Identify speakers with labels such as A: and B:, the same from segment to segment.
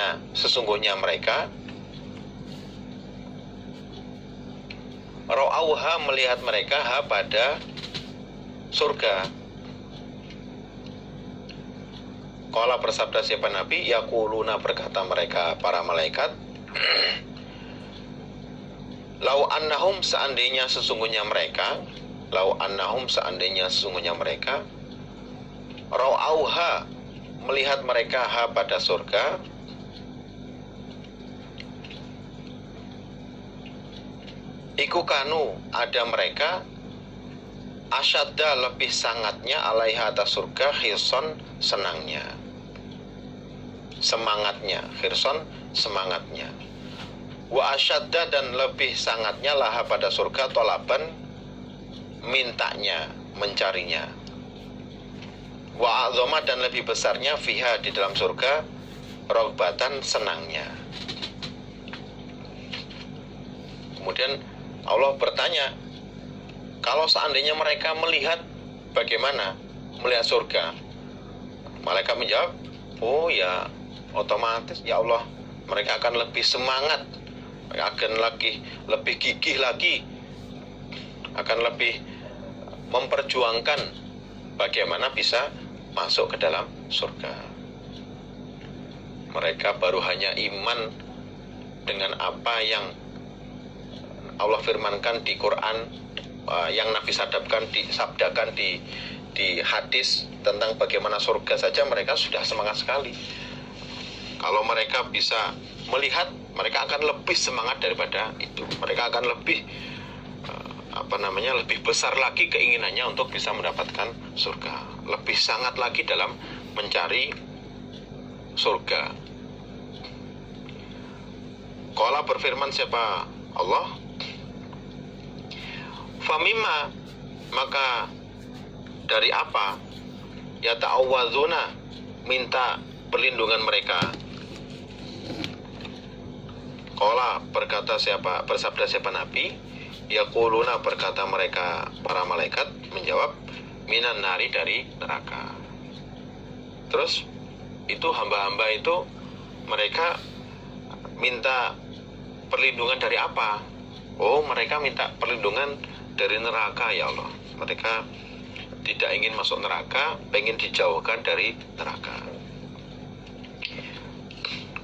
A: seandainya sesungguhnya mereka ra'auha melihat mereka ha pada surga. Qala bersabda siapa Nabi, yaquluna berkata mereka para malaikat, lau annahum seandainya sesungguhnya mereka, lau annahum seandainya sesungguhnya mereka ra'auha melihat mereka ha pada surga, iku kanu ada mereka asyadda lebih sangatnya alaiha atas surga khirson senangnya, semangatnya, khirson semangatnya, wa asyadda dan lebih sangatnya laha pada surga tolaban mintanya, mencarinya, wa azoma dan lebih besarnya fiha di dalam surga rogbatan senangnya. Kemudian Allah bertanya, kalau seandainya mereka melihat bagaimana melihat surga? Malaikat menjawab, oh ya otomatis ya Allah, mereka akan lebih semangat, mereka akan lebih gigih lagi, akan lebih memperjuangkan bagaimana bisa masuk ke dalam surga. Mereka baru hanya iman dengan apa yang Allah firmankan di Quran, yang Nabi sabdakan di hadis tentang bagaimana surga saja, mereka sudah semangat sekali. Kalau mereka bisa melihat, mereka akan lebih semangat daripada itu. Mereka akan lebih lebih besar lagi keinginannya untuk bisa mendapatkan surga, lebih sangat lagi dalam mencari surga. Qala berfirman siapa Allah, famimma maka dari apa ya ta'awwadzuna minta perlindungan mereka. Qala bersabda siapa Nabi, yaquluna berkata mereka para malaikat menjawab, minan nari dari neraka. Terus itu hamba-hamba itu mereka minta perlindungan dari apa? Oh, mereka minta perlindungan dari neraka ya Allah. Mereka tidak ingin masuk neraka, pengen dijauhkan dari neraka.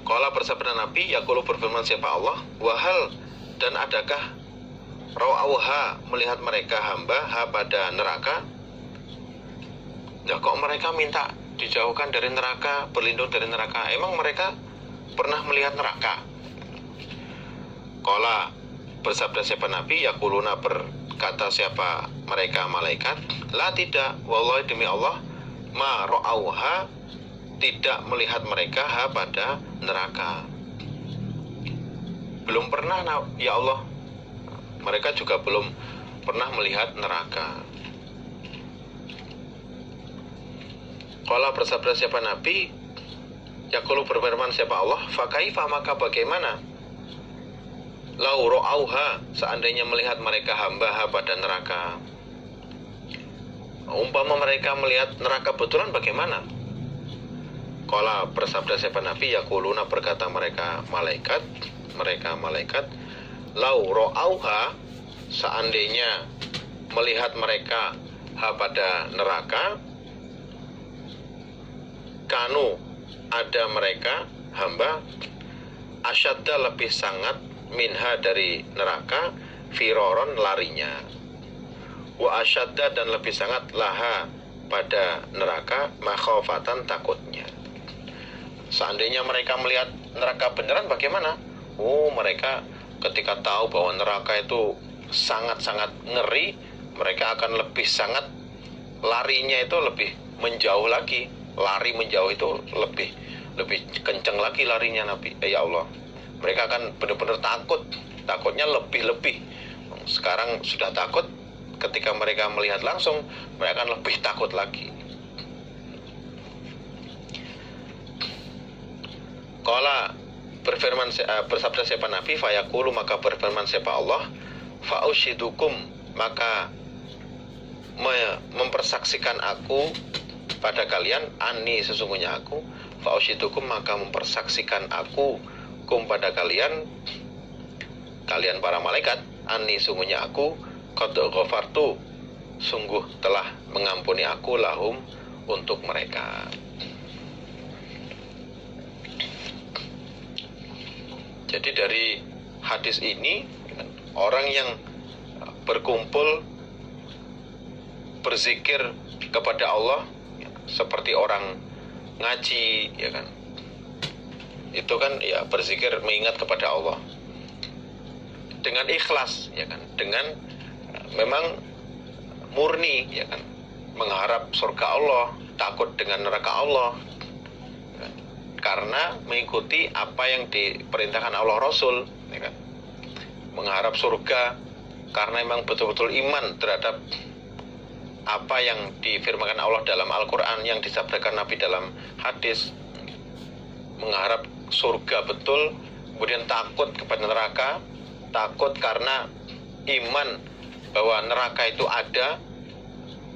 A: Qala bersabda Nabi, yaqulu berfirman siapa Allah, wahal dan adakah ra'auha melihat mereka hamba ha pada neraka? Ya kok mereka minta dijauhkan dari neraka, berlindung dari neraka? Emang mereka pernah melihat neraka? Qala bersabda siapa Nabi, yaquluna berkata siapa mereka malaikat, la tidak, wallahi demi Allah, ma ra'auha tidak melihat mereka ha pada neraka. Belum pernah ya Allah, mereka juga belum pernah melihat neraka. Qala bersabda siapa Nabi, yaqulu berfirman siapa Allah, fa kaifa maka bagaimana lau ra'auha seandainya melihat mereka hamba ha pada neraka. Umpama mereka melihat neraka betulan bagaimana? Qala bersabda siapa Nabi, yaquluna berkata mereka malaikat, lau ra'auha seandainya melihat mereka ha pada neraka, kanu ada mereka hamba asyadda lebih sangat minha dari neraka firoron larinya, wa asyadda dan lebih sangat laha pada neraka makhofatan takutnya. Seandainya mereka melihat neraka beneran bagaimana? Oh, mereka ketika tahu bahwa neraka itu sangat-sangat ngeri, mereka akan lebih sangat larinya itu lebih menjauh lagi. Lari menjauh itu lebih kencang lagi larinya Nabi. Ya Allah, mereka akan benar-benar takutnya lebih-lebih. Sekarang sudah takut, ketika mereka melihat langsung, mereka akan lebih takut lagi. Qala bersabda siapa Nabi, fayaqulu maka berfirman siapa Allah, fa'ushidukum maka mempersaksikan aku pada kalian, ani sesungguhnya aku, Fa'usyidukum, maka mempersaksikan aku kum pada kalian para malaikat, anni sungguhnya aku qad ghafartu, sungguh telah mengampuni aku lahum untuk mereka. Jadi dari hadis ini, orang yang berkumpul berzikir kepada Allah seperti orang ngaji, ya kan, itu kan ya berzikir mengingat kepada Allah dengan ikhlas, ya kan, dengan memang murni, ya kan, mengharap surga Allah, takut dengan neraka Allah, ya kan? Karena mengikuti apa yang diperintahkan Allah Rasul, ya kan, mengharap surga karena memang betul-betul iman terhadap apa yang difirmankan Allah dalam Al-Quran, yang disabdakan Nabi dalam hadis, mengharap surga betul, kemudian takut kepada neraka, takut karena iman bahwa neraka itu ada,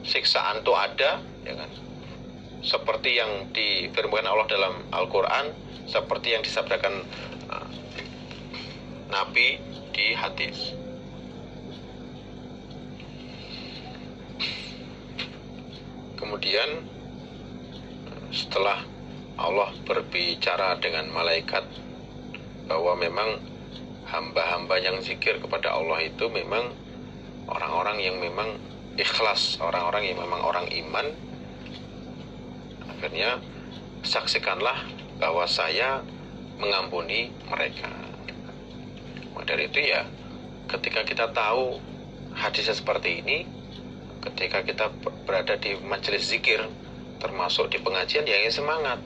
A: siksaan itu ada, ya kan? Seperti yang difirmankan Allah dalam Al-Quran, seperti yang disabdakan Nabi di hadis. Kemudian setelah Allah berbicara dengan malaikat bahwa memang hamba-hamba yang zikir kepada Allah itu memang orang-orang yang memang ikhlas, orang-orang yang memang orang iman, akhirnya saksikanlah bahwa saya mengampuni mereka. Maka dari itu ya, ketika kita tahu hadisnya seperti ini, ketika kita berada di majelis zikir, termasuk di pengajian, ya yang semangat,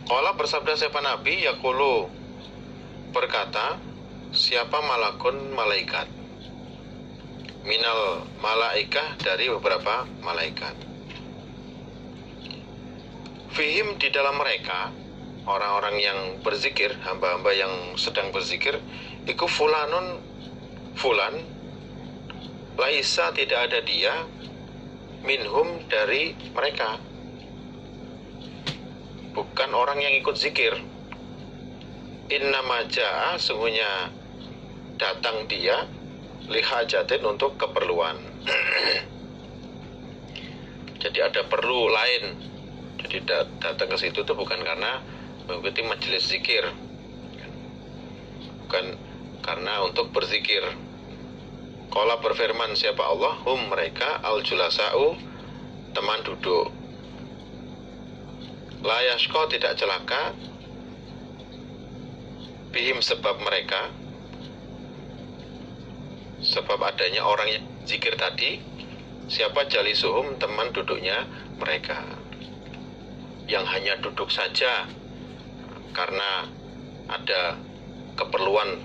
A: Qala, bersabda siapa Nabi, yaqulu, berkata siapa malakun, malaikat, minal malaikah, dari beberapa malaikat, fihim, di dalam mereka, orang-orang yang berzikir, hamba-hamba yang sedang berzikir, iku fulanun, fulan, laisa, tidak ada dia, minhum, dari mereka, bukan orang yang ikut zikir. Innama ja'a, sungguhnya datang dia, lihajatin, untuk keperluan. Jadi ada perlu lain, jadi datang ke situ itu bukan karena mengikuti majelis zikir, bukan karena untuk berzikir. Qala, berfirman siapa Allah, hum, mereka, al-julasa'u, teman duduk, la yashqa, tidak celaka, bihim, sebab mereka, sebab adanya orang yang zikir tadi, siapa, jalisuhum, teman duduknya mereka, yang hanya duduk saja karena ada keperluan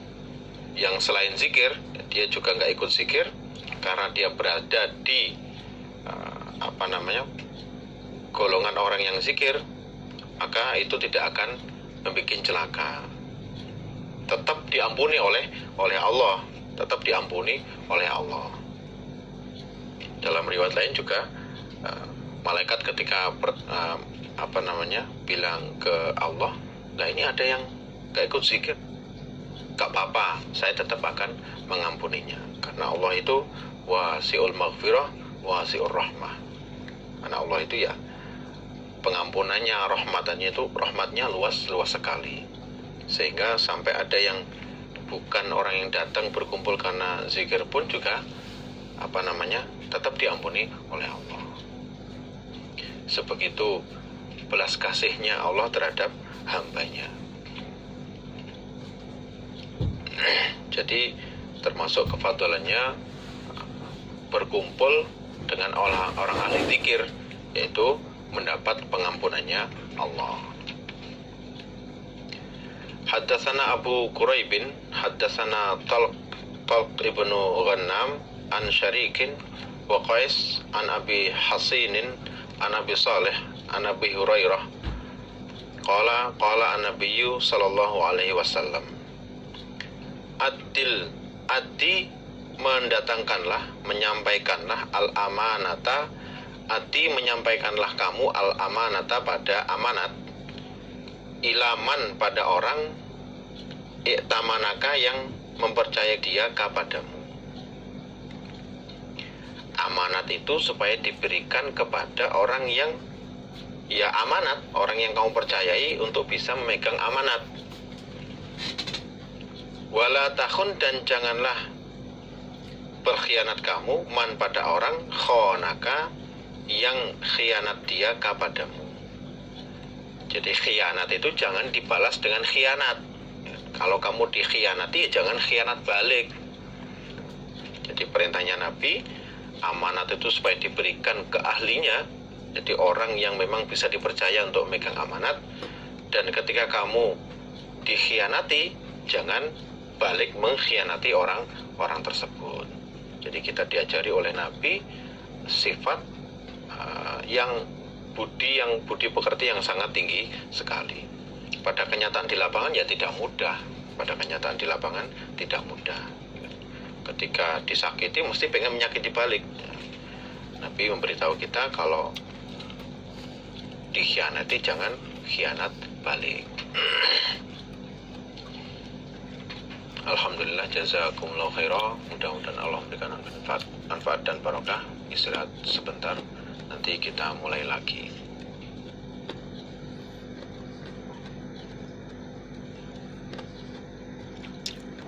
A: yang selain zikir, dia juga nggak ikut zikir karena dia berada di golongan orang yang zikir, maka itu tidak akan membuat celaka. Tetap diampuni oleh Allah, tetap diampuni oleh Allah. Dalam riwayat lain juga, malaikat ketika bilang ke Allah, nah ini ada yang gak ikut zikir, gak apa-apa, saya tetap akan mengampuninya, karena Allah itu wasi'ul maghfirah, wasi'ur rahmah. Karena Allah itu ya pengampunannya, rahmatnya luas sekali, sehingga sampai ada yang bukan orang yang datang berkumpul karena zikir pun juga tetap diampuni oleh Allah. Sebegitu belas kasihnya Allah terhadap hambanya. Jadi termasuk kefadalannya berkumpul dengan orang ahli zikir, yaitu mendapat pengampunannya Allah. Haddatsana Abu Quraibin, haddatsana Talq ibnu Ghannam, an Syarikin wa Qais, an Abi Hasinin, an Abi Salih, an Abi Hurairah, qala an-nabiyyu sallallahu alaihi wasallam, addi menyampaikanlah al-amanata, ati menyampaikanlah kamu al-amanata pada amanat, ilaman pada orang, iktamanaka yang mempercayai dia kepadamu. Amanat itu supaya diberikan kepada orang yang amanat, orang yang kamu percayai untuk bisa memegang amanat. Wala takhun, dan janganlah berkhianat kamu, man pada orang, khonaka yang khianat dia kepadamu. Jadi khianat itu jangan dibalas dengan khianat. Kalau kamu dikhianati, jangan khianat balik. Jadi perintahnya Nabi, amanat itu supaya diberikan ke ahlinya, jadi orang yang memang bisa dipercaya untuk memegang amanat. Dan ketika kamu dikhianati, jangan balik mengkhianati orang tersebut. Jadi kita diajari oleh Nabi sifat yang budi pekerti yang sangat tinggi sekali. Pada kenyataan di lapangan ya tidak mudah. Pada kenyataan di lapangan tidak mudah. Ketika disakiti mesti pengen menyakiti balik. Nabi memberitahu kita kalau dikhianati jangan khianat balik. Alhamdulillah, jazakumullah khairah. Mudah-mudahan Allah memberikan manfaat dan barokah. Istirahat sebentar, nanti kita mulai lagi.